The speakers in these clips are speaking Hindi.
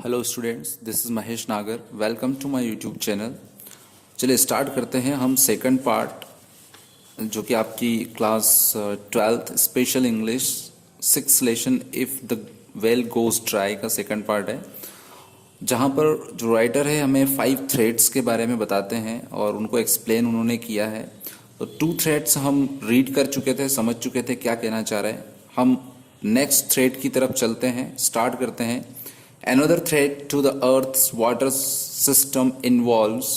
Hello students, this is Mahesh Nagar. Welcome to my YouTube channel. चलिए स्टार्ट करते हैं हम सेकंड पार्ट, जो कि आपकी class 12th special English 6th lesson if the well goes dry का सेकंड पार्ट है, जहाँ पर जो राइटर है हमें 5 थ्रेड्स के बारे में बताते हैं और उनको एक्सप्लेन उन्होंने किया है। तो 2 थ्रेड्स हम रीड कर चुके थे, समझ चुके थे क्या कहना चाह रहे हैं। हम नेक्स्ट थ्रेड की तरफ चलते हैं, स्टार्ट करते हैं। Another threat to the Earth's water system involves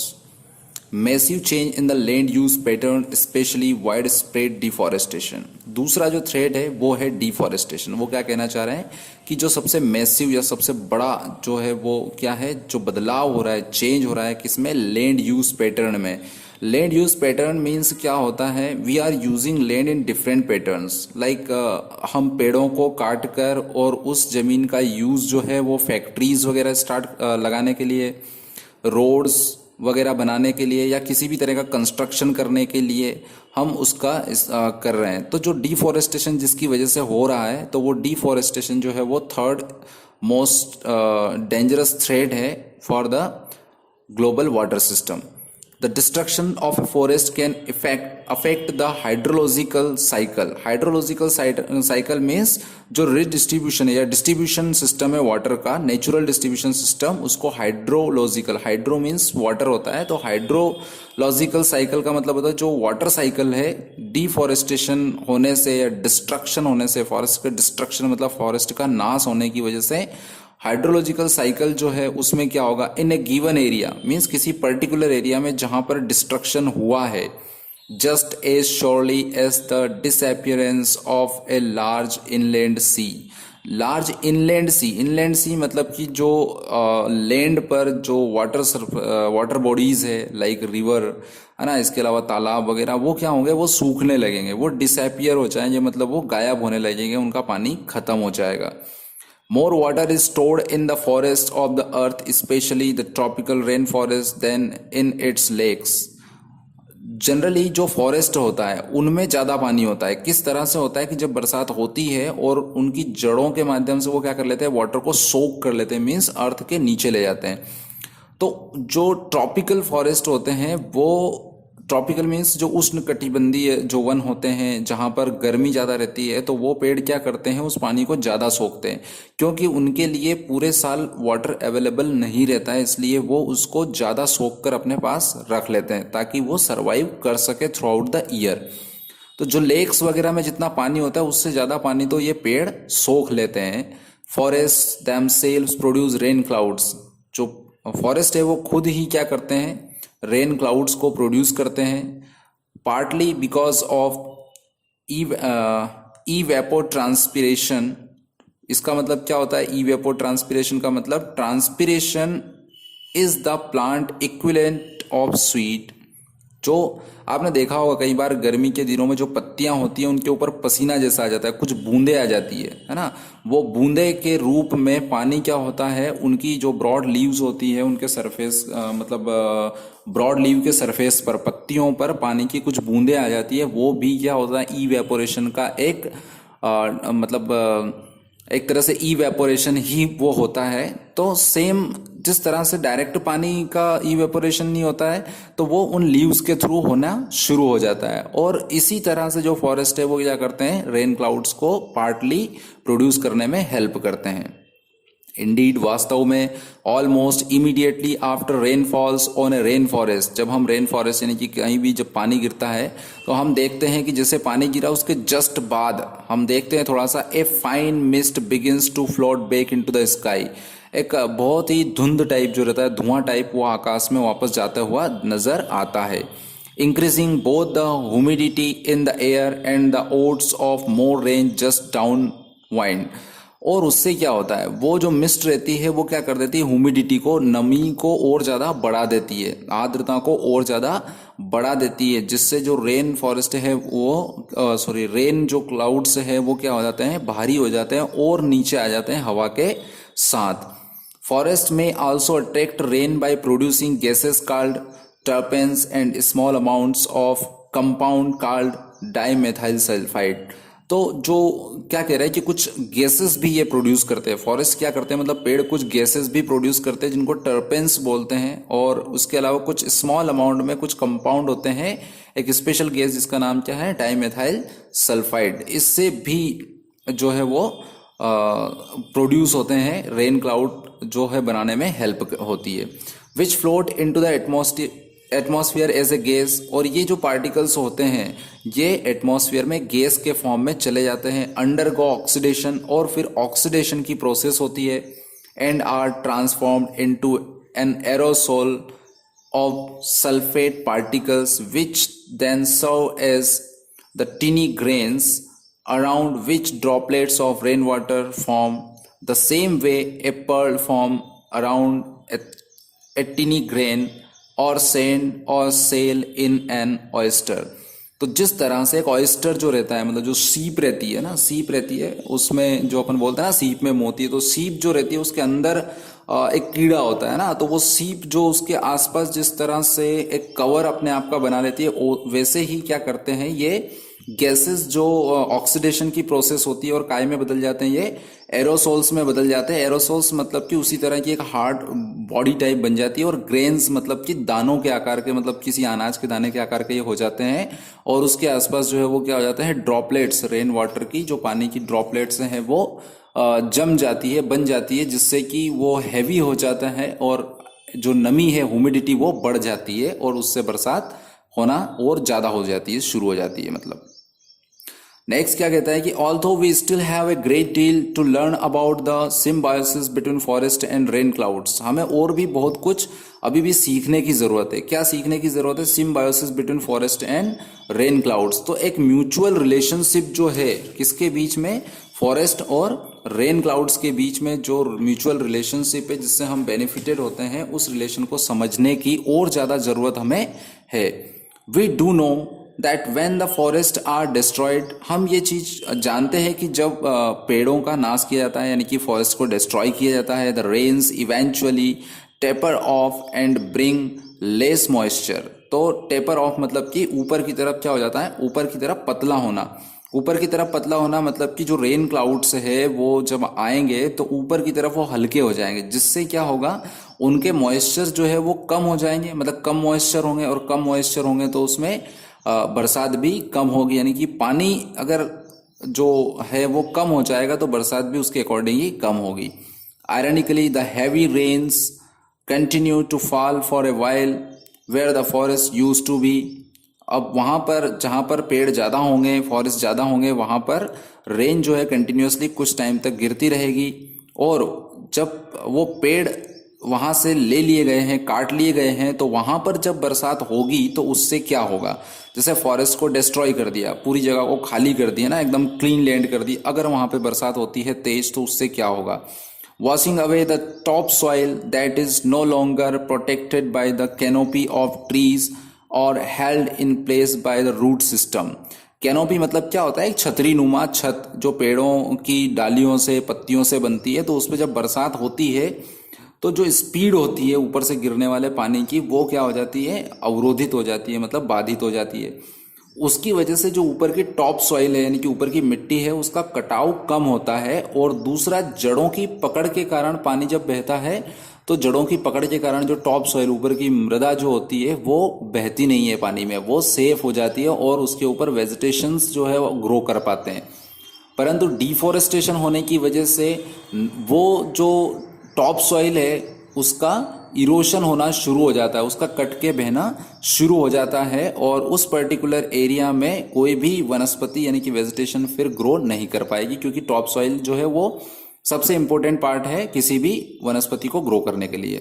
massive change in the land use pattern, especially widespread deforestation. दूसरा जो थ्रेट है वो है डिफॉरेस्टेशन। वो क्या कहना चाह रहे हैं कि जो सबसे मैसिव या सबसे बड़ा जो है वो क्या है, जो बदलाव हो रहा है, चेंज हो रहा है किसमें, लैंड यूज पैटर्न में। लैंड यूज पैटर्न मीन्स क्या होता है, we are using land in different patterns. Like हम पेड़ों को काट कर और उस जमीन का यूज जो है वो फैक्ट्रीज वगैरह स्टार्ट लगाने के लिए, रोड्स वगैरह बनाने के लिए, या किसी भी तरह का कंस्ट्रक्शन करने के लिए हम उसका कर रहे हैं। तो जो डिफॉरेस्टेशन जिसकी वजह से हो रहा है, तो वो डिफॉरेस्टेशन जो है वो थर्ड मोस्ट डेंजरस थ्रेट है for the global water system. The destruction of a forest can affect the hydrological cycle. Hydrological cycle means जो redistribution है या distribution system है वाटर का, नेचुरल डिस्ट्रीब्यूशन सिस्टम, उसको हाइड्रोलॉजिकल, हाइड्रो मीन्स वाटर होता है, तो हाइड्रोलॉजिकल साइकिल का मतलब होता है जो वाटर साइकिल है, डिफॉरेस्टेशन होने से या डिस्ट्रक्शन होने से, फॉरेस्ट का डिस्ट्रक्शन मतलब फॉरेस्ट का नाश होने की वजह से हाइड्रोलॉजिकल साइकिल जो है उसमें क्या होगा, in a given area means किसी पर्टिकुलर एरिया में जहां पर डिस्ट्रक्शन हुआ है, just as surely as the disappearance of a large inland sea. Large inland sea मतलब कि जो लैंड पर जो वाटर बॉडीज है, लाइक रिवर है ना, इसके अलावा तालाब वगैरह, वो क्या होंगे, वो सूखने लगेंगे, वो डिसअपियर हो जाएंगे, मतलब वो गायब होने लगेंगे, उनका पानी खत्म हो जाएगा. More water is stored in the forests of the earth, especially the tropical rainforest, than in its lakes. Generally जो फॉरेस्ट होता है उनमें ज़्यादा पानी होता है. किस तरह से होता है कि जब बरसात होती है और उनकी जड़ों के माध्यम से वो क्या कर लेते हैं, वाटर को सोक कर लेते हैं, मीन्स अर्थ के नीचे ले जाते हैं. तो जो ट्रॉपिकल फॉरेस्ट होते हैं, वो ट्रॉपिकल मीन्स जो उष्ण कटिबंधीय जो वन होते हैं जहां पर गर्मी ज़्यादा रहती है, तो वो पेड़ क्या करते हैं, उस पानी को ज़्यादा सोखते हैं, क्योंकि उनके लिए पूरे साल वाटर अवेलेबल नहीं रहता है, इसलिए वो उसको ज़्यादा सोख कर अपने पास रख लेते हैं ताकि वो सर्वाइव कर सके थ्रू आउट द ईयर. तो जो लेक्स वगैरह में जितना पानी होता है उससे ज़्यादा पानी तो ये पेड़ सोख लेते हैं. Forest themselves produce rain clouds. जो फॉरेस्ट है वो खुद ही क्या करते हैं, रेन क्लाउड्स को प्रोड्यूस करते हैं, पार्टली बिकॉज ऑफ इवेपोट्रांसपिरेशन. इसका मतलब क्या होता है, इवेपोट्रांसपिरेशन का मतलब transpiration is the plant equivalent of sweet. जो आपने देखा होगा कई बार गर्मी के दिनों में जो पत्तियां होती हैं उनके ऊपर पसीना जैसा आ जाता है, कुछ बूंदे आ जाती है ना, वो बूंदे के रूप में पानी क्या होता है, उनकी जो ब्रॉड लीव्स होती है उनके सरफेस मतलब ब्रॉड लीव के सरफेस पर, पत्तियों पर पानी की कुछ बूंदे आ जाती है, वो भी क्या होता है, इवेपोरेशन का एक मतलब एक तरह से इवेपोरेशन ही वो होता है. तो सेम जिस तरह से डायरेक्ट पानी का इवेपोरेशन नहीं होता है, तो वो उन लीव्स के थ्रू होना शुरू हो जाता है. और इसी तरह से जो फॉरेस्ट है वो क्या करते हैं, रेन क्लाउड्स को पार्टली प्रोड्यूस करने में हेल्प करते हैं. इंडीड, वास्तव में, almost immediately after rainfalls on A rain forest. जब हम रेन फॉरेस्ट यानी कि कहीं भी जब पानी गिरता है तो हम देखते हैं कि जैसे पानी गिरा उसके जस्ट बाद हम देखते हैं थोड़ा सा a fine mist begins to float back into the sky. एक बहुत ही धुंध टाइप जो रहता है, धुआं टाइप, वो आकाश में वापस जाता हुआ नजर आता है. Increasing both the humidity in the air and the odds of more rain just down wind. और उससे क्या होता है, वो जो मिस्ट रहती है वो क्या कर देती है, ह्यूमिडिटी को, नमी को और ज़्यादा बढ़ा देती है, आर्द्रता को और ज़्यादा बढ़ा देती है, जिससे जो रेन फॉरेस्ट है वो रेन जो क्लाउड्स है वो क्या हो जाते हैं, भारी हो जाते हैं और नीचे आ जाते हैं हवा के साथ. फॉरेस्ट में also attract rain by producing gases called टर्पेंस and small amounts of compound called dimethyl sulphide. तो जो क्या कह रहा है कि कुछ गैसेस भी ये प्रोड्यूस करते हैं, फॉरेस्ट क्या करते हैं मतलब पेड़ कुछ गैसेस भी प्रोड्यूस करते हैं जिनको टर्पेंस बोलते हैं, और उसके अलावा कुछ स्मॉल अमाउंट में कुछ कंपाउंड होते हैं, एक स्पेशल गैस जिसका नाम क्या है, डाइमेथाइल सल्फाइड, इससे भी जो है वो प्रोड्यूस होते हैं, रेन क्लाउड जो है बनाने में हेल्प होती है। Which float into the atmosphere as a gas, और ये जो पार्टिकल्स होते हैं ये एटमॉस्फेयर में गैस के फॉर्म में चले जाते हैं, अंडरगो ऑक्सीडेशन, और फिर ऑक्सीडेशन की प्रोसेस होती है, and are transformed into an aerosol of sulfate particles which then serve as the tiny grains around which droplets of rainwater form, the same way a pearl form around a tiny grain or sand or sail in an oyster। तो जिस तरह से एक ऑयस्टर जो रहता है, मतलब जो सीप रहती है ना, सीप रहती है उसमें जो अपन बोलते हैं ना सीप में मोती है, तो सीप जो रहती है उसके अंदर एक कीड़ा होता है ना, तो वो सीप जो उसके आसपास जिस तरह से एक कवर अपने आप का बना लेती है, वैसे ही क्या करते हैं ये गैसेस जो ऑक्सीडेशन की प्रोसेस होती है और काय में बदल जाते हैं, ये एरोसोल्स में बदल जाते हैं। एरोसोल्स मतलब कि उसी तरह की एक हार्ड बॉडी टाइप बन जाती है, और ग्रेन्स मतलब कि दानों के आकार के, मतलब किसी अनाज के दाने के आकार के ये हो जाते हैं, और उसके आसपास जो है वो क्या हो जाता है, ड्रॉपलेट्स, रेन वाटर की जो पानी की ड्रॉपलेट्स हैं वो जम जाती है, बन जाती है, जिससे कि वो हैवी हो जाता है और जो नमी है, ह्यूमिडिटी वो बढ़ जाती है, और उससे बरसात होना और ज्यादा हो जाती है, शुरू हो जाती है मतलब। नेक्स्ट क्या कहता है कि although we still have a great deal to learn about the symbiosis between forest and rain clouds, हमें और भी बहुत कुछ अभी भी सीखने की जरूरत है। क्या सीखने की जरूरत है? Symbiosis between forest and rain clouds. तो एक म्यूचुअल रिलेशनशिप जो है किसके बीच में, फॉरेस्ट और रेन क्लाउड्स के बीच में जो म्यूचुअल रिलेशनशिप है जिससे हम बेनिफिटेड होते हैं, उस रिलेशन को समझने की और ज्यादा जरूरत हमें है। We do know that when the forest are destroyed, हम ये चीज जानते हैं कि जब पेड़ों का नाश किया जाता है यानी कि फॉरेस्ट को डिस्ट्रॉय किया जाता है, the rains eventually taper off and bring less moisture. तो टेपर ऑफ मतलब कि ऊपर की तरफ क्या हो जाता है, ऊपर की तरफ पतला होना। ऊपर की तरफ पतला होना मतलब कि जो रेन क्लाउड्स है वो जब आएंगे तो ऊपर की तरफ वो हल्के हो जाएंगे, जिससे क्या होगा, उनके मॉइस्चर जो है वो कम हो जाएंगे, मतलब कम मॉइस्चर होंगे, और कम मॉइस्चर होंगे तो उसमें बरसात भी कम होगी, यानी कि पानी अगर जो है वो कम हो जाएगा तो बरसात भी उसके अकॉर्डिंग ही कम होगी। Ironically the heavy rains continue to fall for a while where the forest used to be. अब वहां पर जहां पर पेड़ ज्यादा होंगे, फॉरेस्ट ज्यादा होंगे, वहां पर रेन जो है कंटिन्यूअसली कुछ टाइम तक गिरती रहेगी, और जब वो पेड़ वहां से ले लिए गए हैं, काट लिए गए हैं, तो वहां पर जब बरसात होगी तो उससे क्या होगा, जैसे फॉरेस्ट को डिस्ट्रॉय कर दिया, पूरी जगह को खाली कर दिया ना, एकदम क्लीन लैंड कर दी, अगर वहां पे बरसात होती है तेज तो उससे क्या होगा, washing away the top soil that is no longer protected by the canopy of trees और held in place by the root system. Canopy मतलब क्या होता है, एक छतरी नुमा छत जो पेड़ों की डालियों से, पत्तियों से बनती है, तो उसमें जब बरसात होती है तो जो स्पीड होती है ऊपर से गिरने वाले पानी की, वो क्या हो जाती है, अवरोधित हो जाती है, मतलब बाधित हो जाती है। उसकी वजह से जो ऊपर की टॉप सॉइल है यानी कि ऊपर की मिट्टी है उसका कटाव कम होता है, और दूसरा जड़ों की पकड़ के कारण पानी जब बहता है तो जड़ों की पकड़ के कारण जो टॉप सॉइल, ऊपर की मृदा जो होती है वो बहती नहीं है पानी में, वो सेफ हो जाती है, और उसके ऊपर वेजिटेशंस जो है वो ग्रो कर पाते हैं। परंतु डिफॉरेस्टेशन होने की वजह से वो जो टॉप सॉइल है उसका इरोशन होना शुरू हो जाता है, उसका कट के बहना शुरू हो जाता है, और उस पर्टिकुलर एरिया में कोई भी वनस्पति यानी कि वेजिटेशन फिर ग्रो नहीं कर पाएगी, क्योंकि टॉप सॉइल जो है वो सबसे इंपॉर्टेंट पार्ट है किसी भी वनस्पति को ग्रो करने के लिए।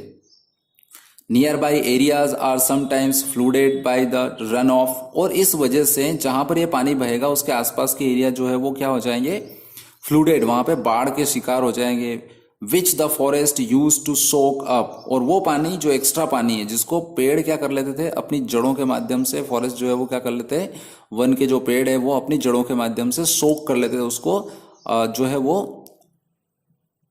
Nearby areas are sometimes flooded by the run off, और इस वजह से जहां पर ये पानी बहेगा उसके आसपास के एरिया जो है वो क्या हो जाएंगे, फ्लूडेड, वहां पे बाढ़ के शिकार हो जाएंगे। Which the forest use to soak up, और वो पानी जो एक्स्ट्रा पानी है जिसको पेड़ क्या कर लेते थे, अपनी जड़ों के माध्यम से, फॉरेस्ट जो है वो क्या कर लेते हैं, वन के जो पेड़ है वो अपनी जड़ों के माध्यम से सोक कर लेते थे, उसको जो है वो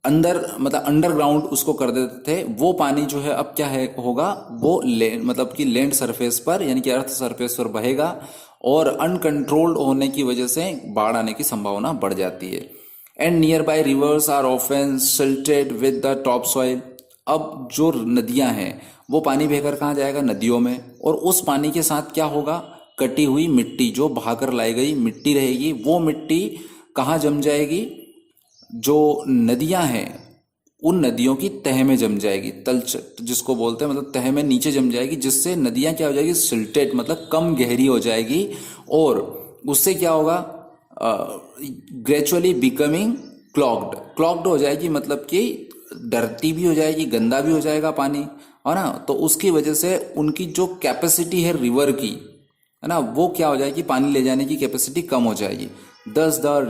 अंदर, मतलब अंडरग्राउंड उसको कर देते थे। वो पानी जो है अब क्या है होगा, वो मतलब कि लैंड सरफेस पर यानी कि अर्थ सरफेस पर बहेगा, और अनकंट्रोल्ड होने की वजह से बाढ़ आने की संभावना बढ़ जाती है। And nearby rivers are often silted with the top soil. अब जो नदियां हैं वो पानी बहकर कहाँ जाएगा, नदियों में, और उस पानी के साथ क्या होगा, कटी हुई मिट्टी, जो बहाकर लाई गई मिट्टी रहेगी, वो मिट्टी कहाँ जम जाएगी, जो नदियां हैं उन नदियों की तह में जम जाएगी, तलछट जिसको बोलते हैं, मतलब तह में नीचे जम जाएगी, जिससे नदियां क्या हो जाएगी, सिल्टेड मतलब कम गहरी हो जाएगी, और उससे क्या होगा, ग्रेजुअली बिकमिंग क्लॉग्ड, क्लॉग्ड हो जाएगी, मतलब कि डर्टी भी हो जाएगी, गंदा भी हो जाएगा पानी, है ना। तो उसकी वजह से उनकी जो कैपेसिटी है रिवर की, है ना, वो क्या हो जाएगी, पानी ले जाने की कैपेसिटी कम हो जाएगी। दस द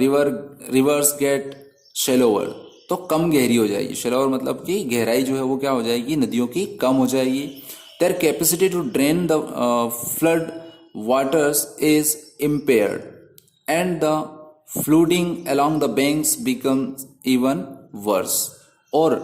रिवर्स गेट शेलोवर, तो कम गहरी हो जाएगी। शेलोवर मतलब कि गहराई जो है वो क्या हो जाएगी, नदियों की कम हो जाएगी। Their capacity to drain the flood waters is impaired and the flooding along the banks becomes even worse. और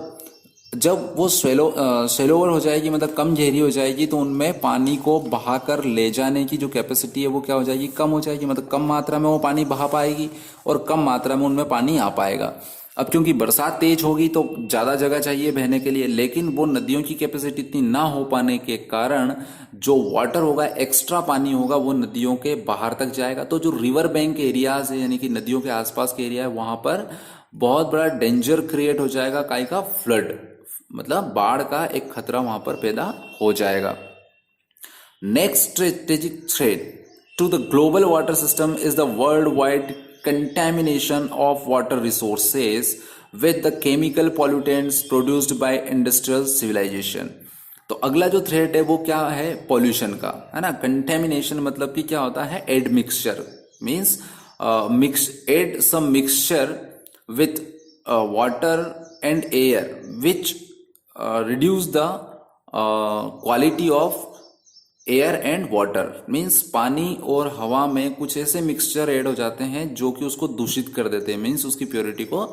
जब वो शेलोवर हो जाएगी, मतलब कम गहरी हो जाएगी, तो उनमें पानी को बहाकर ले जाने की जो कैपेसिटी है वो क्या हो जाएगी, कम हो जाएगी, मतलब कम मात्रा में वो पानी बहा पाएगी और कम मात्रा में उनमें पानी आ पाएगा। अब क्योंकि बरसात तेज होगी तो ज़्यादा जगह चाहिए बहने के लिए, लेकिन वो नदियों की कैपेसिटी इतनी ना हो पाने के कारण जो वाटर होगा, एक्स्ट्रा पानी होगा, वो नदियों के बाहर तक जाएगा। तो जो रिवर बैंक एरियाज है, यानी कि नदियों के आसपास के एरिया है, वहां पर बहुत बड़ा डेंजर क्रिएट हो जाएगा, काई का, फ्लड, मतलब बाढ़ का एक खतरा वहां पर पैदा हो जाएगा। Next strategic threat to the global water system is the worldwide contamination of water resources with the chemical pollutants produced by industrial civilization। तो अगला जो थ्रेट है वो क्या है, पॉल्यूशन का, है ना। कंटेमिनेशन मतलब कि क्या होता है, add mixture, means add some mixture with water and air which reduce the quality of air and water, means पानी और हवा में कुछ ऐसे मिक्सचर ऐड हो जाते हैं जो कि उसको दूषित कर देते हैं, मीन्स उसकी प्योरिटी को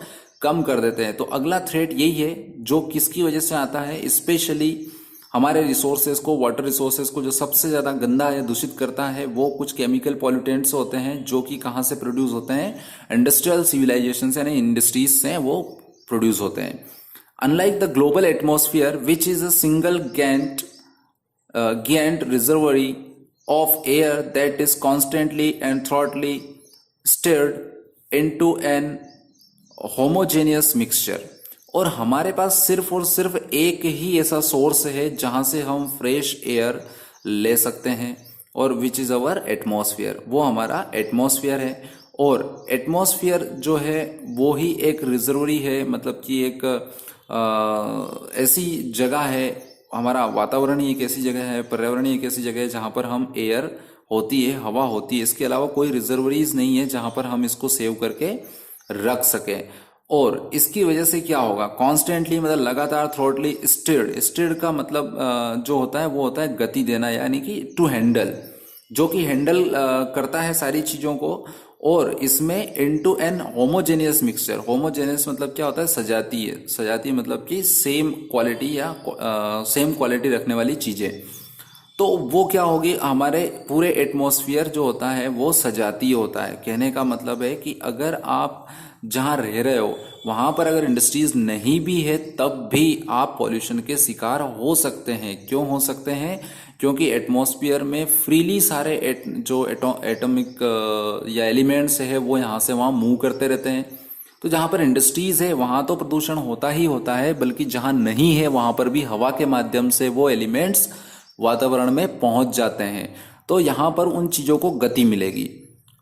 कम कर देते हैं। तो अगला थ्रेट यही है, जो किसकी वजह से आता है, स्पेशली हमारे रिसोर्सेज को, वाटर रिसोर्सेज को जो सबसे ज्यादा गंदा या दूषित करता है वो कुछ केमिकल पॉल्यूटेंट्स होते हैं, जो कि कहाँ से प्रोड्यूस होते हैं, इंडस्ट्रियल सिविलाइजेशन से, यानी इंडस्ट्रीज से वो प्रोड्यूस होते हैं। Unlike the global atmosphere which is a single giant reservoir of air that is constantly and thoroughly stirred into an homogeneous mixture। और हमारे पास सिर्फ और सिर्फ एक ही ऐसा सोर्स है जहां से हम फ्रेश एयर ले सकते हैं, और विच इज अवर एटमॉस्फेयर, वो हमारा एटमॉस्फेयर है। और एटमॉस्फेयर जो है वो ही एक रिजर्वरी है, मतलब कि एक ऐसी जगह है, हमारा वातावरण ही एक ऐसी जगह है, पर्यावरण ही एक ऐसी जगह है जहां पर हम एयर होती है, हवा होती है, इसके अलावा कोई रिजर्वरीज नहीं है जहां पर हम इसको सेव करके रख सकें। और इसकी वजह से क्या होगा, कॉन्स्टेंटली मतलब लगातार, थ्रोटली स्टिर्ड, स्टिर्ड का मतलब जो होता है वो होता है गति देना, यानी कि टू हैंडल, जो कि हैंडल करता है सारी चीजों को। और इसमें into an homogeneous mixture, homogeneous मतलब क्या होता है, सजाती है, सजाती मतलब कि सेम क्वालिटी या सेम क्वालिटी रखने वाली चीजें। तो वो क्या होगी, हमारे पूरे एटमॉस्फेयर जो होता है वो सजातीय होता है। कहने का मतलब है कि अगर आप जहां रह रहे हो वहां पर अगर इंडस्ट्रीज नहीं भी है तब भी आप पॉल्यूशन के शिकार हो सकते हैं। क्यों हो सकते हैं, क्योंकि एटमॉस्फेयर में फ्रीली सारे जो एटॉमिक या एलिमेंट्स है वो यहाँ से वहाँ मूव करते रहते हैं। तो जहाँ पर इंडस्ट्रीज है वहाँ तो प्रदूषण होता ही होता है, बल्कि जहाँ नहीं है वहाँ पर भी हवा के माध्यम से वो एलिमेंट्स वातावरण में पहुंच जाते हैं। तो यहाँ पर उन चीज़ों को गति मिलेगी।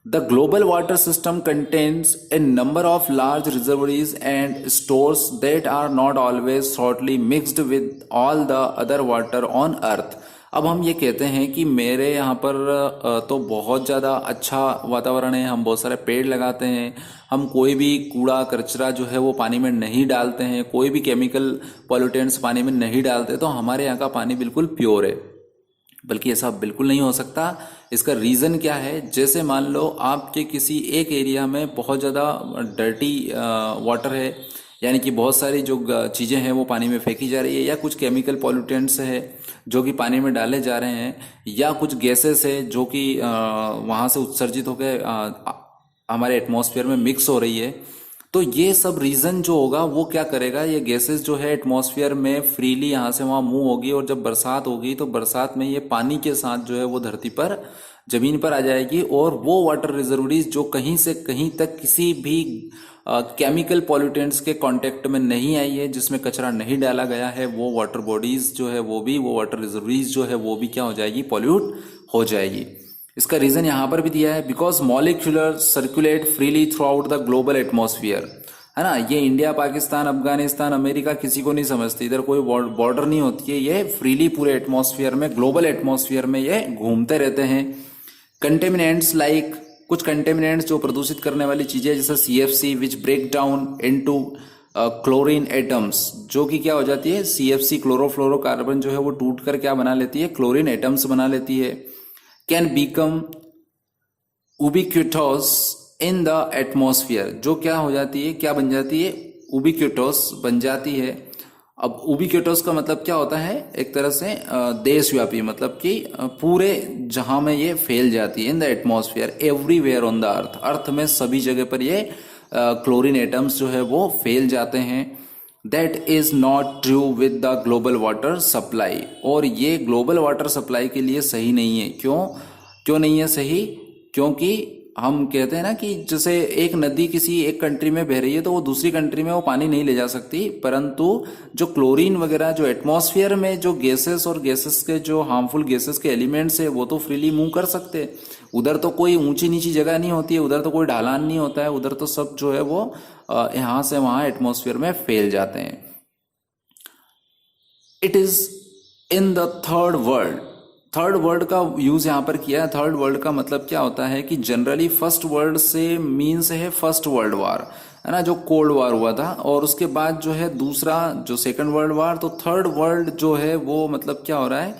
The global water system contains a number of large reservoirs and stores that are not always thoroughly mixed with all the other water on earth। अब हम ये कहते हैं कि मेरे यहाँ पर तो बहुत ज़्यादा अच्छा वातावरण है, हम बहुत सारे पेड़ लगाते हैं, हम कोई भी कूड़ा कचरा जो है वो पानी में नहीं डालते हैं, कोई भी केमिकल पॉल्यूटेंट्स पानी में नहीं डालते, तो हमारे यहाँ का पानी बिल्कुल प्योर है। बल्कि ऐसा बिल्कुल नहीं हो सकता। इसका रीज़न क्या है, जैसे मान लो आपके किसी एक एरिया में बहुत ज़्यादा डर्टी वाटर है यानी कि बहुत सारी जो चीज़ें हैं वो पानी में फेंकी जा रही है, या कुछ केमिकल पॉल्यूटेंट्स है जो कि पानी में डाले जा रहे हैं, या कुछ गैसेस है जो कि वहाँ से उत्सर्जित होकर हमारे एटमॉस्फेयर में मिक्स हो रही है। तो ये सब रीजन जो होगा वो क्या करेगा, ये गैसेस जो है एटमॉस्फेयर में फ्रीली यहाँ से वहाँ मूव होगी, और जब बरसात होगी तो बरसात में ये पानी के साथ जो है वो धरती पर जमीन पर आ जाएगी, और वो वाटर रिजर्वरीज जो कहीं से कहीं तक किसी भी केमिकल पॉल्यूटेंट्स के कांटेक्ट में नहीं आई है, जिसमें कचरा नहीं डाला गया है, वो वाटर बॉडीज जो है वो वाटर रिजर्वरीज जो है वो भी क्या हो जाएगी, पॉल्यूट हो जाएगी। इसका रीजन यहां पर भी दिया है, because molecular circulate freely through out the global atmosphere, है ना। ये इंडिया, पाकिस्तान, अफगानिस्तान, अमेरिका किसी को नहीं समझती, इधर कोई बॉर्डर नहीं होती है, ये फ्रीली पूरे एटमॉस्फेयर में, ग्लोबल एटमॉस्फेयर में ये घूमते रहते हैं। कंटेमिनेंट्स लाइक, कुछ कंटेमिनेंट्स जो प्रदूषित करने वाली चीजें, जैसे CFC which break down into chlorine atoms, जो कि क्या हो जाती है, CFC क्लोरोफ्लोरोकार्बन जो है वो टूट कर क्या बना लेती है, क्लोरीन एटम्स बना लेती है। Can become ubiquitous in the atmosphere, जो क्या हो जाती है, क्या बन जाती है, उबिक्विटोस बन जाती है। अब उबिक्विटोस का मतलब क्या होता है, एक तरह से देशव्यापी, मतलब कि पूरे जहां में ये फैल जाती है, in the atmosphere everywhere on the earth, earth में सभी जगह पर ये क्लोरीन एटम्स जो है वो फैल जाते हैं। That is not true with the global water supply, और ये ग्लोबल वाटर सप्लाई के लिए सही नहीं है। क्यों नहीं है सही, क्योंकि हम कहते हैं ना कि जैसे एक नदी किसी एक कंट्री में बह रही है तो वो दूसरी कंट्री में वो पानी नहीं ले जा सकती, परंतु जो क्लोरीन वगैरह जो एटमॉस्फेयर में जो गैसेस और गैसेस के जो हार्मफुल गैसेस के एलिमेंट्स है वो तो फ्रीली मूव कर सकते हैं। उधर तो कोई ऊंची नीची जगह नहीं होती है, उधर तो कोई ढालान नहीं होता है, उधर तो सब जो है वो यहाँ से वहां एटमॉस्फेयर में फैल जाते हैं। It is in the third world, third world का यूज यहां पर किया है। थर्ड वर्ल्ड का मतलब क्या होता है कि जनरली फर्स्ट वर्ल्ड से मीन्स है फर्स्ट वर्ल्ड वार, है ना, जो कोल्ड वार हुआ था, और उसके बाद जो है दूसरा जो सेकंड वर्ल्ड वार। तो थर्ड वर्ल्ड जो है वो मतलब क्या हो रहा है,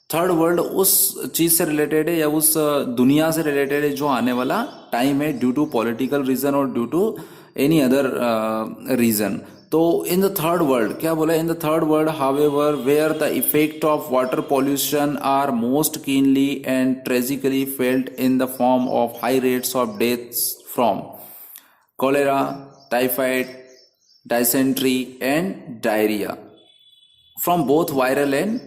थर्ड वर्ल्ड उस चीज से रिलेटेड है या उस दुनिया से रिलेटेड है जो आने वाला टाइम है, ड्यू टू पॉलिटिकल रीजन और due to any other reason. तो इन द थर्ड वर्ल्ड क्या बोला, in the third world however where the effect of water pollution are most keenly and tragically felt in the form of high rates of deaths from cholera, typhoid, dysentery and diarrhoea from both viral and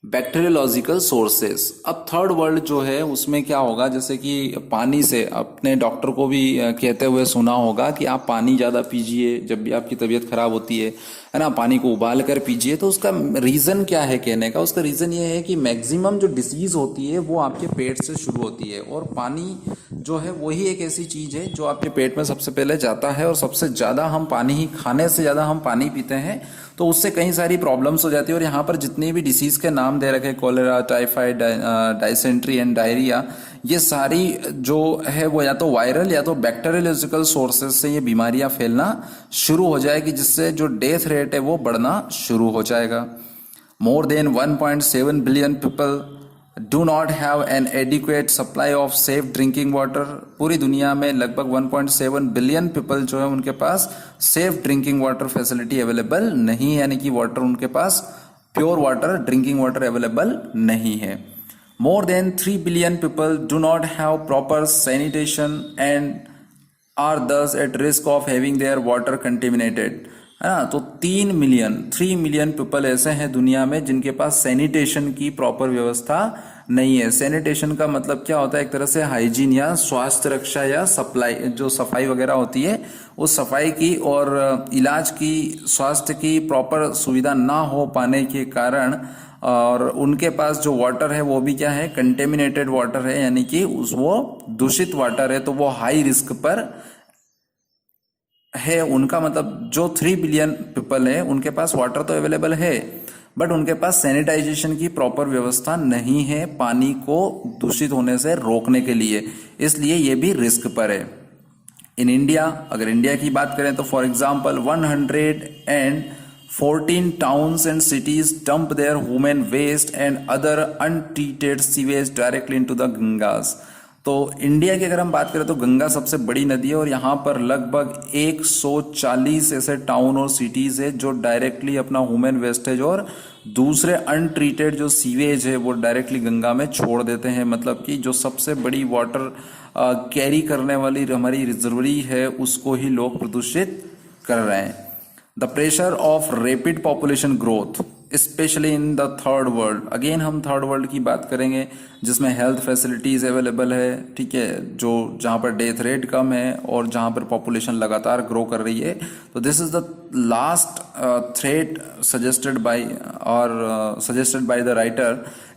bacteriological sources. अब थर्ड वर्ल्ड जो है उसमें क्या होगा, जैसे कि पानी से, अपने डॉक्टर को भी कहते हुए सुना होगा कि आप पानी ज़्यादा पीजिए जब भी आपकी तबीयत खराब होती है ना, पानी को उबाल कर पीजिए। तो उसका रीज़न क्या है कहने का, उसका रीज़न ये है कि मैक्सिमम जो डिसीज होती है वो आपके पेट से शुरू होती है, और पानी जो है वही एक ऐसी चीज़ है जो आपके पेट में सबसे पहले जाता है, और सबसे ज़्यादा हम पानी ही, खाने से ज़्यादा हम पानी पीते हैं, तो उससे कई सारी प्रॉब्लम्स हो जाती है। और यहाँ पर जितनी भी डिसीज के नाम दे रखे, cholera, typhoid, dysentery and diarrhoea, ये सारी जो है वो या तो वायरल या तो बैक्टीरियोलॉजिकल सोर्सेज से ये बीमारियां फैलना शुरू हो जाएगी, जिससे जो डेथ रेट है वो बढ़ना शुरू हो जाएगा। More than 1.7 billion people do not have an adequate supply of safe drinking water. पूरी दुनिया में लगभग 1.7 बिलियन पीपल जो है उनके पास safe drinking water facility available नहीं है, यानी कि वाटर उनके पास pure water, drinking water available नहीं है। More than 3 billion people do not have proper sanitation and are thus at risk of having their water contaminated, है ना। तो 3 मिलियन पीपल ऐसे हैं दुनिया में जिनके पास सैनिटेशन की प्रॉपर व्यवस्था नहीं है। सैनिटेशन का मतलब क्या होता है, एक तरह से हाइजीन या स्वास्थ्य रक्षा या सप्लाई, जो सफाई वगैरह होती है उस सफाई की और इलाज की, स्वास्थ्य की प्रॉपर सुविधा ना हो पाने के कारण, और उनके पास जो वाटर है वो भी क्या है, कंटेमिनेटेड वाटर है, यानी कि वो दूषित वाटर है, तो वो हाई रिस्क पर है। उनका मतलब जो 3 बिलियन पीपल है उनके पास वाटर तो अवेलेबल है, बट उनके पास सैनिटाइजेशन की प्रॉपर व्यवस्था नहीं है पानी को दूषित होने से रोकने के लिए, इसलिए ये भी रिस्क पर है। इन इंडिया, अगर इंडिया की बात करें तो for example 114 towns and cities dump their human waste and other untreated sewage directly into the Gangas. तो इंडिया की अगर हम बात करें तो गंगा सबसे बड़ी नदी है और यहाँ पर लगभग 140 ऐसे टाउन और सिटीज है जो डायरेक्टली अपना ह्यूमन वेस्टेज और दूसरे अनट्रीटेड जो सीवेज है वो डायरेक्टली गंगा में छोड़ देते हैं। मतलब कि जो सबसे बड़ी वाटर कैरी करने वाली हमारी रिजर्वरी है उसको ही लोग प्रदूषित कर रहे हैं। The pressure of rapid population growth specially in the third world, again हम थर्ड वर्ल्ड की बात करेंगे जिसमें हेल्थ फैसिलिटीज अवेलेबल है, ठीक है, जो जहाँ पर डेथ रेट कम है और जहाँ पर पॉपुलेशन लगातार ग्रो कर रही है। तो this is the last threat suggested by the writer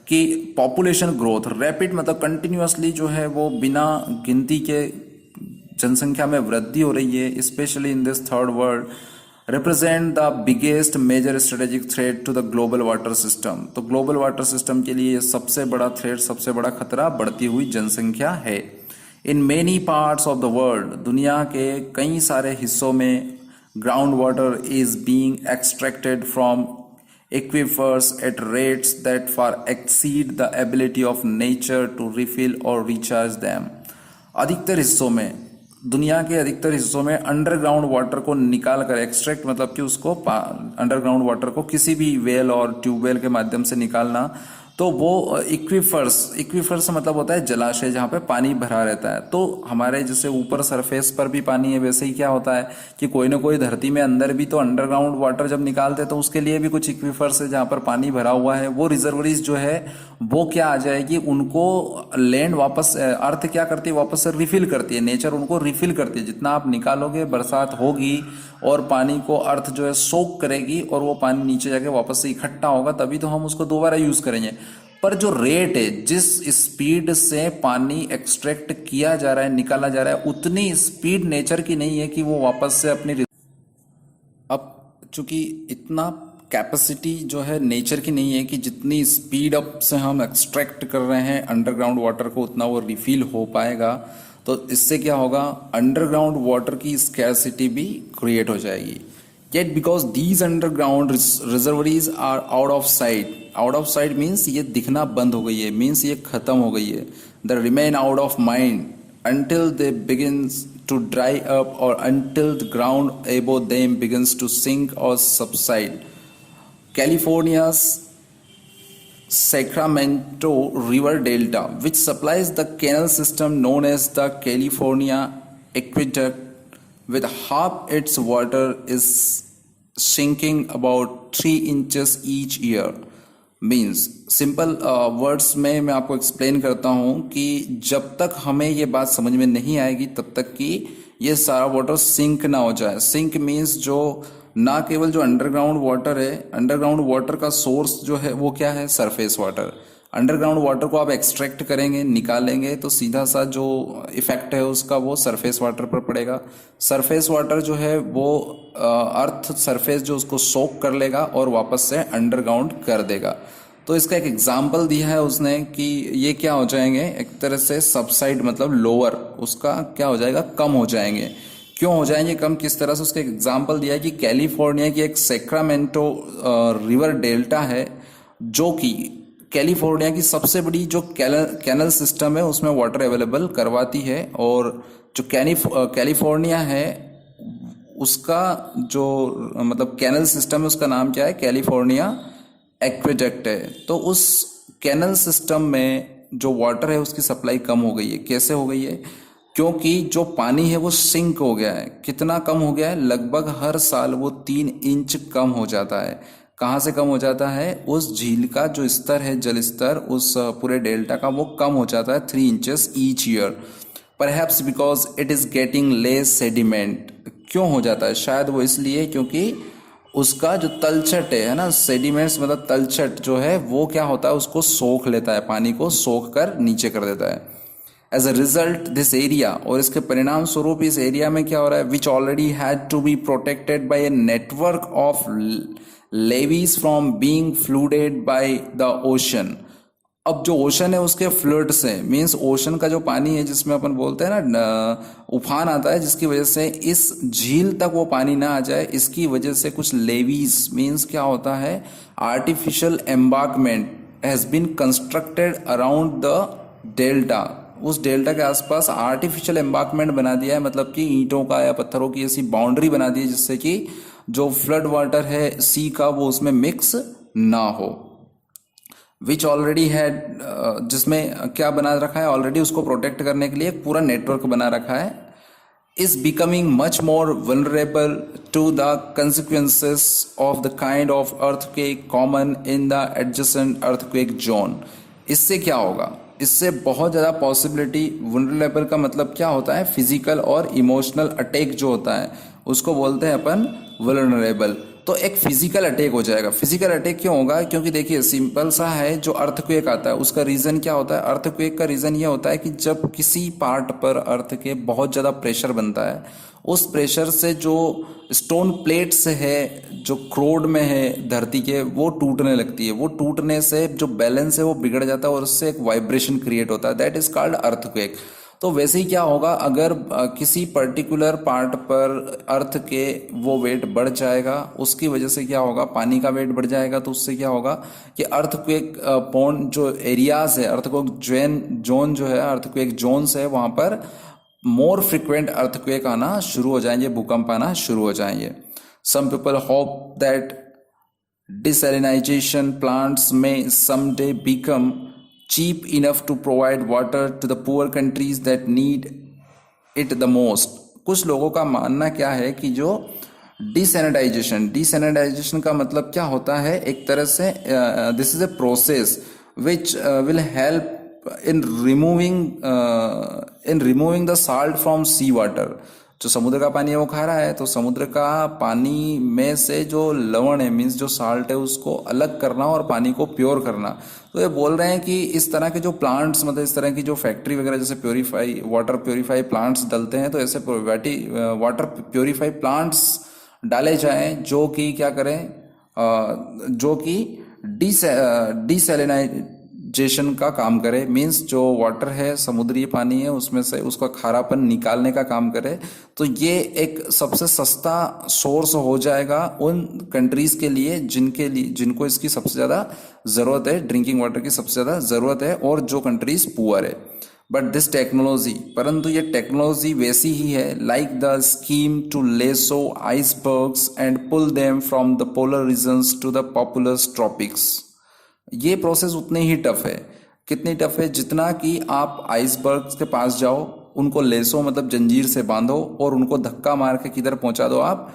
कि पॉपुलेशन ग्रोथ रैपिड मतलब कंटिन्यूअसली जो है वो बिना गिनती के जनसंख्या में वृद्धि हो रही है, specially in this third world represent the biggest major strategic threat to the global water system। तो ग्लोबल वाटर सिस्टम के लिए सबसे बड़ा थ्रेट, सबसे बड़ा खतरा बढ़ती हुई जनसंख्या है। In many parts of the world, दुनिया के कई सारे हिस्सों में ground water is being extracted from aquifers at rates that far exceed the ability of nature to refill और रिचार्ज दैम। अधिकतर हिस्सों में, दुनिया के अधिकतर हिस्सों में अंडरग्राउंड वाटर को निकाल कर, एक्सट्रैक्ट मतलब कि उसको अंडरग्राउंड वाटर को किसी भी वेल और ट्यूबवेल के माध्यम से निकालना, तो वो इक्विफर्स मतलब होता है जलाशय जहाँ पे पानी भरा रहता है। तो हमारे जैसे ऊपर सरफेस पर भी पानी है, वैसे ही क्या होता है कि कोई ना कोई धरती में अंदर भी तो अंडरग्राउंड वाटर जब निकालते हैं तो उसके लिए भी कुछ इक्विफर्स है जहाँ पर पानी भरा हुआ है। वो रिजर्वरीज जो है वो क्या आ जाएगी, उनको लैंड वापस, अर्थ क्या करती है, वापस से रिफिल करती है, नेचर उनको रिफिल करती है। जितना आप निकालोगे बरसात होगी और पानी को अर्थ जो है सोक करेगी और वो पानी नीचे जाके वापस से इकट्ठा होगा, तभी तो हम उसको दोबारा यूज करेंगे। पर जो रेट है, जिस स्पीड से पानी एक्सट्रैक्ट किया जा रहा है, निकाला जा रहा है, उतनी स्पीड नेचर की नहीं है कि वो वापस से अपनी, अब चूंकि इतना कैपेसिटी जो है नेचर की नहीं है कि जितनी स्पीड अप से हम एक्सट्रैक्ट कर रहे हैं अंडरग्राउंड वाटर को उतना वो रिफिल हो पाएगा। तो इससे क्या होगा, अंडरग्राउंड वाटर की स्कैरसिटी भी क्रिएट हो जाएगी। Yet because these underground reservoirs are out of sight means ये दिखना बंद हो गई है, means ये खत्म हो गई है। They remain out of mind until they begins to dry up or until the ground above them begins to sink or subside. California's Sacramento River Delta, which supplies the canal system known as the California Aqueduct, with half its water is sinking about 3 inches each year। Means simple words में मैं आपको एक्सप्लेन करता हूं कि जब तक हमें ये बात समझ में नहीं आएगी तब तक कि ये सारा वाटर सिंक ना हो जाए। सिंक मीन्स जो ना केवल जो अंडरग्राउंड वाटर है, अंडरग्राउंड वाटर का सोर्स जो है वो क्या है, सरफेस वाटर। अंडरग्राउंड वाटर को आप एक्सट्रैक्ट करेंगे, निकालेंगे तो सीधा सा जो इफेक्ट है उसका वो सरफेस वाटर पर पड़ेगा। सरफेस वाटर जो है वो अर्थ सरफेस जो उसको सोक कर लेगा और वापस से अंडरग्राउंड कर देगा। तो इसका एक एग्जाम्पल दिया है उसने कि ये क्या हो जाएंगे, एक तरह से सबसाइड मतलब लोअर, उसका क्या हो जाएगा, कम हो जाएंगे। क्यों हो जाएंगे कम, किस तरह से, उसका एग्जाम्पल दिया है कि कैलिफोर्निया की एक सैक्रामेंटो रिवर डेल्टा है जो कि कैलिफोर्निया की सबसे बड़ी जो कैनल सिस्टम है उसमें वाटर अवेलेबल करवाती है। और जो कैलिफोर्निया है उसका जो मतलब कैनल सिस्टम है उसका नाम क्या है, कैलिफोर्निया एक्वेडक्ट है। तो उस कैनल सिस्टम में जो वाटर है उसकी सप्लाई कम हो गई है। कैसे हो गई है, क्योंकि जो पानी है वो सिंक हो गया है। कितना कम हो गया है, लगभग हर साल वो 3 इंच कम हो जाता है। कहाँ से कम हो जाता है, उस झील का जो स्तर है, जल स्तर उस पूरे डेल्टा का वो कम हो जाता है 3 inches each year. Perhaps because it is getting less sediment. क्यों हो जाता है, शायद वो इसलिए क्योंकि उसका जो तलछट है ना, सेडिमेंट्स मतलब तलछट जो है वो क्या होता है, उसको सोख लेता है, पानी को सोख कर नीचे कर देता है। As a result this area, और इसके परिणाम स्वरूप इस एरिया में क्या हो रहा है, which already had to be protected by a network of levees from being flooded by the ocean. अब जो ओशन है उसके फ्लड से, मीन्स ओशन का जो पानी है जिसमें अपन बोलते हैं ना उफान आता है, जिसकी वजह से इस झील तक वो पानी ना आ जाए, इसकी वजह से कुछ लेवीज मीन्स क्या होता है, artificial embankment has been constructed around the delta. उस डेल्टा के आसपास आर्टिफिशियल एम्बांकमेंट बना दिया है, मतलब कि ईंटों का या पत्थरों की ऐसी बाउंड्री बना दी है जिससे कि जो फ्लड वाटर है सी का वो उसमें मिक्स ना हो। विच ऑलरेडी है, जिसमें क्या बना रखा है ऑलरेडी, उसको प्रोटेक्ट करने के लिए एक पूरा नेटवर्क बना रखा है। is becoming much more vulnerable to the consequences of the kind of earthquake common in the adjacent earthquake zone। इससे क्या होगा, इससे बहुत ज़्यादा पॉसिबिलिटी, वनरेबल का मतलब क्या होता है, फिजिकल और इमोशनल अटैक जो होता है उसको बोलते हैं अपन वल्नरेबल। तो एक फिजिकल अटैक हो जाएगा। फिजिकल अटैक क्यों होगा, क्योंकि देखिए सिंपल सा है, जो अर्थक्वेक आता है उसका रीजन क्या होता है, अर्थक्वेक का रीजन ये होता है कि जब किसी पार्ट पर अर्थ के बहुत ज़्यादा प्रेशर बनता है, उस प्रेशर से जो स्टोन प्लेट्स है जो क्रोड में है धरती के, वो टूटने लगती है। वो टूटने से जो बैलेंस है वो बिगड़ जाता है और उससे एक वाइब्रेशन क्रिएट होता है, दैट इज कॉल्ड अर्थक्वेक। तो वैसे ही क्या होगा, अगर किसी पर्टिकुलर पार्ट पर अर्थ के वो वेट बढ़ जाएगा, उसकी वजह से क्या होगा, पानी का वेट बढ़ जाएगा, तो उससे क्या होगा कि अर्थक्वेक पॉइंट जो एरियाज है, अर्थक्वेक जोन जो है, अर्थक्वेक जोन्स है, वहां पर मोर फ्रिक्वेंट अर्थक्वेक आना शुरू हो जाएंगे, भूकंप आना शुरू हो जाएंगे। Some people hope that desalination plants may someday become cheap enough to provide water to the poor countries that need it the most। कुछ लोगों का मानना क्या है कि जो डिसैनिटाइजेशन का मतलब क्या होता है, एक तरह से this is a process which will help in removing the salt from sea water. जो समुद्र का पानी है वो खा रहा है, तो समुद्र का पानी में से जो लवण है, मीन्स जो साल्ट है, उसको अलग करना और पानी को प्योर करना। तो ये बोल रहे हैं कि इस तरह के जो प्लांट्स, मतलब इस तरह की जो फैक्ट्री वगैरह जैसे वाटर प्योरीफाई प्लांट्स डलते हैं, तो ऐसे वाटर प्योरीफाई प्लांट्स डाले जाएं जो कि क्या करें, जो कि डिसैलिनाइजेशन का काम करे। मीन्स जो वाटर है, समुद्री पानी है, उसमें से उसका खारापन निकालने का काम करे। तो ये एक सबसे सस्ता सोर्स हो जाएगा उन कंट्रीज के लिए जिनको इसकी सबसे ज़्यादा ज़रूरत है, ड्रिंकिंग वाटर की सबसे ज़्यादा ज़रूरत है, और जो कंट्रीज पुअर है। बट दिस टेक्नोलॉजी, परंतु ये टेक्नोलॉजी वैसी ही है, like the scheme to lasso icebergs and pull them from the polar regions to the populous tropics. ये प्रोसेस उतनी ही टफ है। कितनी टफ है, जितना कि आप आइसबर्ग के पास जाओ, उनको लेसो मतलब जंजीर से बांधो और उनको धक्का मार के किधर पहुंचा दो, आप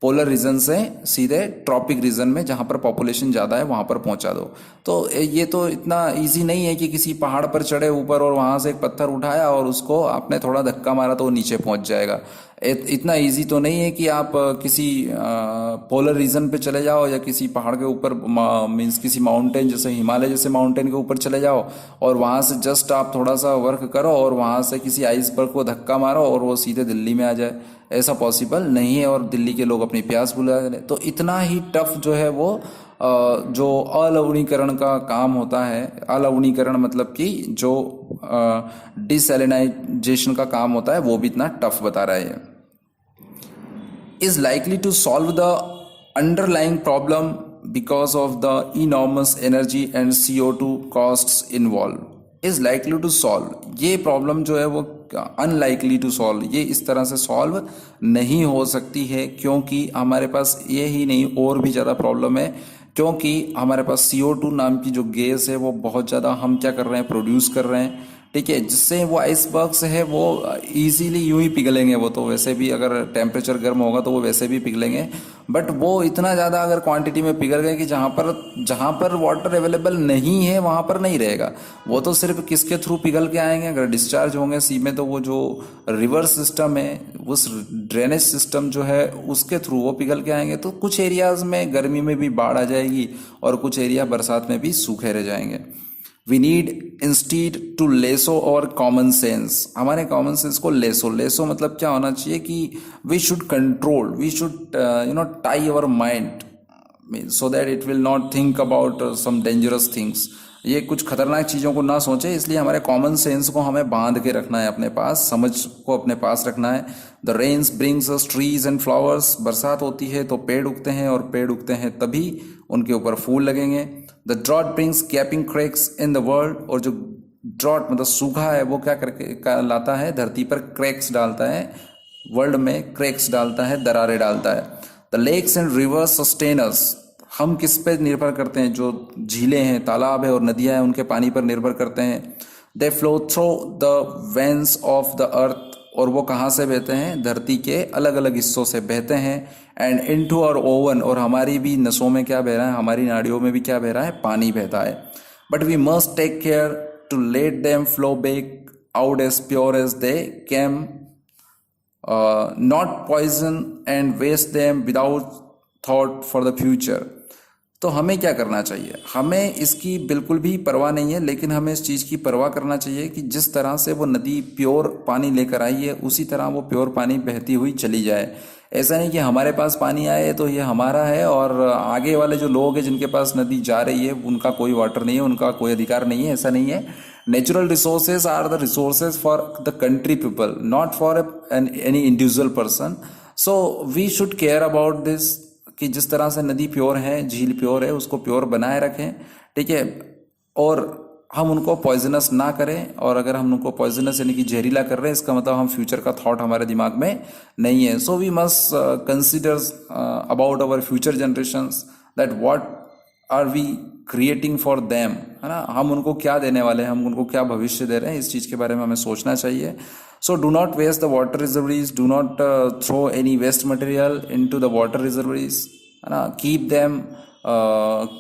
पोलर रीजन से सीधे ट्रॉपिक रीजन में जहां पर पॉपुलेशन ज़्यादा है वहां पर पहुंचा दो। तो ये तो इतना इजी नहीं है कि किसी पहाड़ पर चढ़े ऊपर और वहां से एक पत्थर उठाया और उसको आपने थोड़ा धक्का मारा तो वो नीचे पहुंच जाएगा। इतना इजी तो नहीं है कि आप किसी पोलर रीजन पे चले जाओ या किसी पहाड़ के ऊपर, मीन्स किसी माउंटेन जैसे हिमालय जैसे माउंटेन के ऊपर चले जाओ और वहां से जस्ट आप थोड़ा सा वर्क करो और वहां से किसी आइसबर्ग को धक्का मारो और वो सीधे दिल्ली में आ जाए। ऐसा पॉसिबल नहीं है और दिल्ली के लोग अपनी प्यास बुझा रहे। तो इतना ही टफ जो है वो जो अलवणीकरण का काम होता है, अलवणीकरण मतलब कि जो डिसैलिनाइजेशन का काम होता है, वो भी इतना टफ बता रहा है। is likely to solve the underlying problem because of the enormous energy and CO2 costs involved। is likely to solve, ये प्रॉब्लम जो है वो अनलाइकली टू सॉल्व, ये इस तरह से सॉल्व नहीं हो सकती है, क्योंकि हमारे पास ये ही नहीं और भी ज़्यादा प्रॉब्लम है। क्योंकि हमारे पास CO2 नाम की जो गैस है वो बहुत ज़्यादा हम क्या कर रहे हैं, प्रोड्यूस कर रहे हैं, ठीक है, जिससे वो आइसबर्ग्स है वो इजीली यूं ही पिघलेंगे। वो तो वैसे भी अगर टेम्परेचर गर्म होगा तो वो वैसे भी पिघलेंगे, बट वो इतना ज़्यादा अगर क्वांटिटी में पिघल गए कि जहाँ पर वाटर अवेलेबल नहीं है वहाँ पर नहीं रहेगा। वो तो सिर्फ किसके थ्रू पिघल के आएंगे, अगर डिस्चार्ज होंगे सी में तो वो जो रिवर सिस्टम है, उस ड्रेनेज सिस्टम जो है उसके थ्रू वो पिघल के आएंगे। तो कुछ एरियाज में गर्मी में भी बाढ़ आ जाएगी और कुछ एरिया बरसात में भी सूखे रह जाएंगे। We need instead to lasso और कॉमन सेंस, हमारे कॉमन सेंस को लेसो मतलब क्या होना चाहिए कि we should control, we should tie our mind so that it will not think about some dangerous things। ये कुछ खतरनाक चीज़ों को ना सोचे, इसलिए हमारे कॉमन सेंस को हमें बांध के रखना है अपने पास, समझ को अपने पास रखना है। The rains brings us trees and flowers, बरसात होती है तो पेड़ उगते हैं और पेड़ उगते हैं तभी उनके ऊपर फूल लगेंगे। The drought brings gaping cracks in the world, और जो ड्रॉट मतलब सूखा है वो क्या करके लाता है, धरती पर क्रैक्स डालता है, वर्ल्ड में क्रैक्स डालता है, दरारें डालता है। द लेक्स एंड रिवर्स सस्टेनर्स, हम किस पे निर्भर करते हैं, जो झीलें हैं, तालाब है और नदियां हैं उनके पानी पर निर्भर करते हैं। They flow through the veins of the earth, और वो कहाँ से बहते हैं, धरती के अलग अलग हिस्सों से बहते हैं। एंड इनटू आवर ओवन, और हमारी भी नसों में क्या बह रहा है, हमारी नाड़ियों में भी क्या बह रहा है, पानी बहता है। But we must take care to let them flow back out as pure as they came, not poison and waste them without thought for the future. तो हमें क्या करना चाहिए, हमें इसकी बिल्कुल भी परवाह नहीं है, लेकिन हमें इस चीज़ की परवाह करना चाहिए कि जिस तरह से वो नदी प्योर पानी लेकर आई है उसी तरह वो प्योर पानी बहती हुई चली जाए। ऐसा नहीं कि हमारे पास पानी आए तो ये हमारा है और आगे वाले जो लोग हैं जिनके पास नदी जा रही है उनका कोई वाटर नहीं है, उनका कोई अधिकार नहीं है, ऐसा नहीं है। Natural resources are the resources for the country people, not for any individual person. So we should care about this, कि जिस तरह से नदी प्योर है, झील प्योर है, उसको प्योर बनाए रखें, ठीक है, और हम उनको पॉइजनस ना करें। और अगर हम उनको पॉइजनस यानी कि जहरीला कर रहे हैं, इसका मतलब हम फ्यूचर का थॉट हमारे दिमाग में नहीं है। So we must consider about our future generations, that what are we creating for them, है ना, हम उनको क्या देने वाले हैं, हम उनको क्या भविष्य दे रहे हैं, इस चीज़ के बारे में हमें सोचना चाहिए। So do not waste the water reservoirs, do not throw any waste material into the water reservoirs, है ना, keep them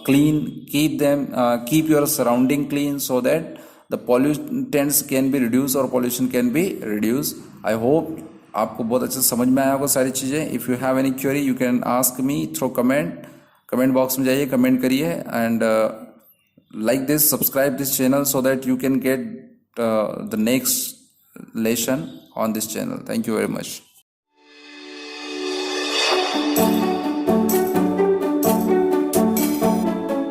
clean, keep your surrounding clean so that the pollutants can be reduced or pollution can be reduced. I hope आपको बहुत अच्छे से समझ में आया होगा सारी चीज़ें। If you have any query you can ask me through comment box में जाइए, कमेंट करिए, and like this, subscribe this channel so that you can get the next lesson on this channel. Thank you very much.